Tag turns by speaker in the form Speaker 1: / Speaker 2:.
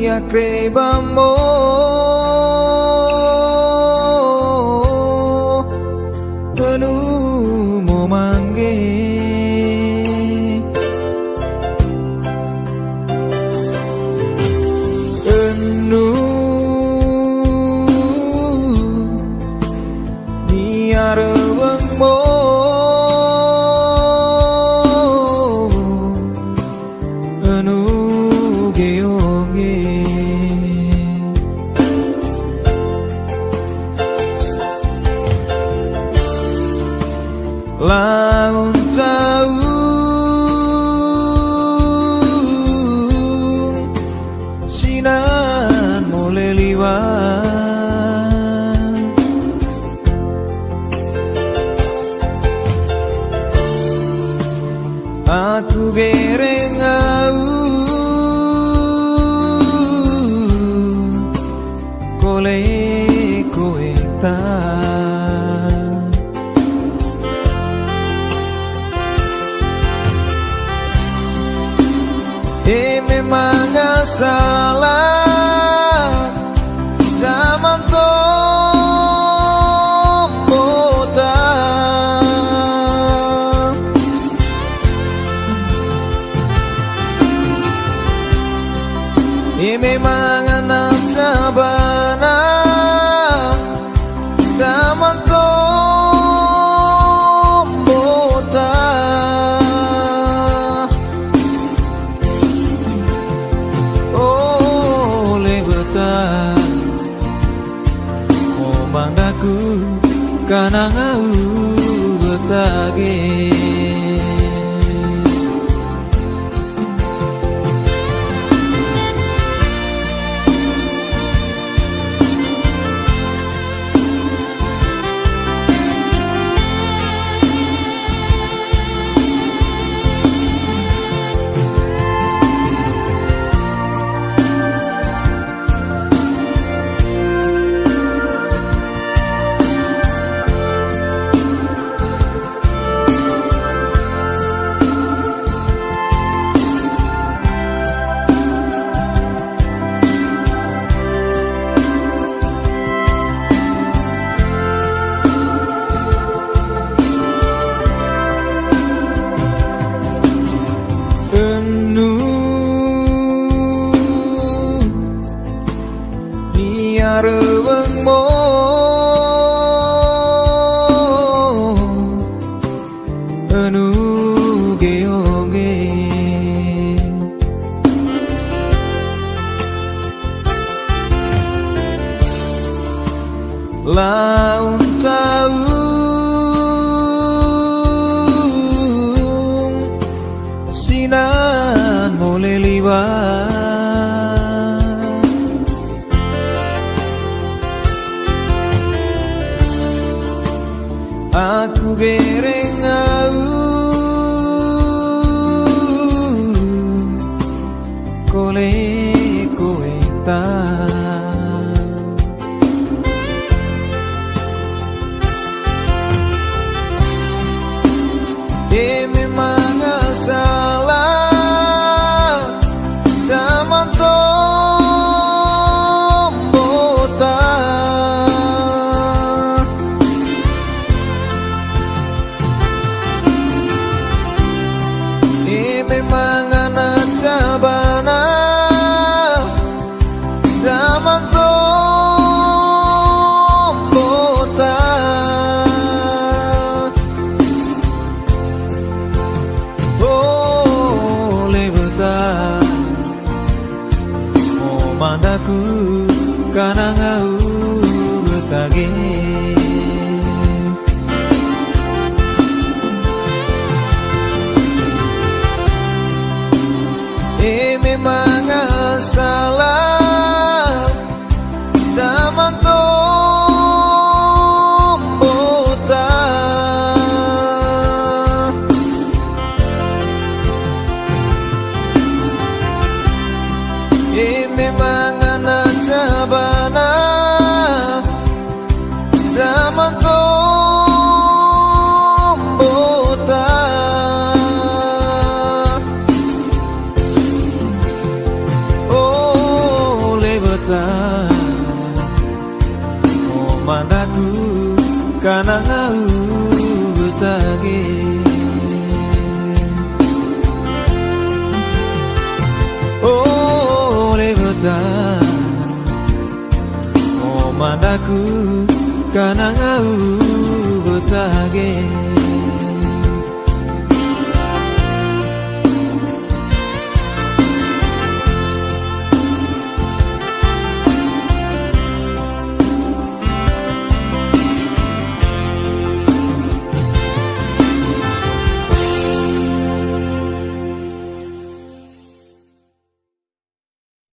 Speaker 1: Crebamo penuh mau mangge niar wengmo anu geonge laun tahun sinan mulai liwat aku gereng au kole koeta memang gak salah zaman tombotan memang anak sabana zaman mandaku kana ngau betage rewengmo anu geonge laun tahun sinan mulai liwat aku gereng au kole koeta memang gak salah zaman tombotan memang anak sabana zaman tombotan oleh betah mau mandaku kana ngau betage memang gak salah zaman tombotan memang anak sabana zaman tombotan Mandaku kana ngau betage oh lewata oh mandaku kana ngau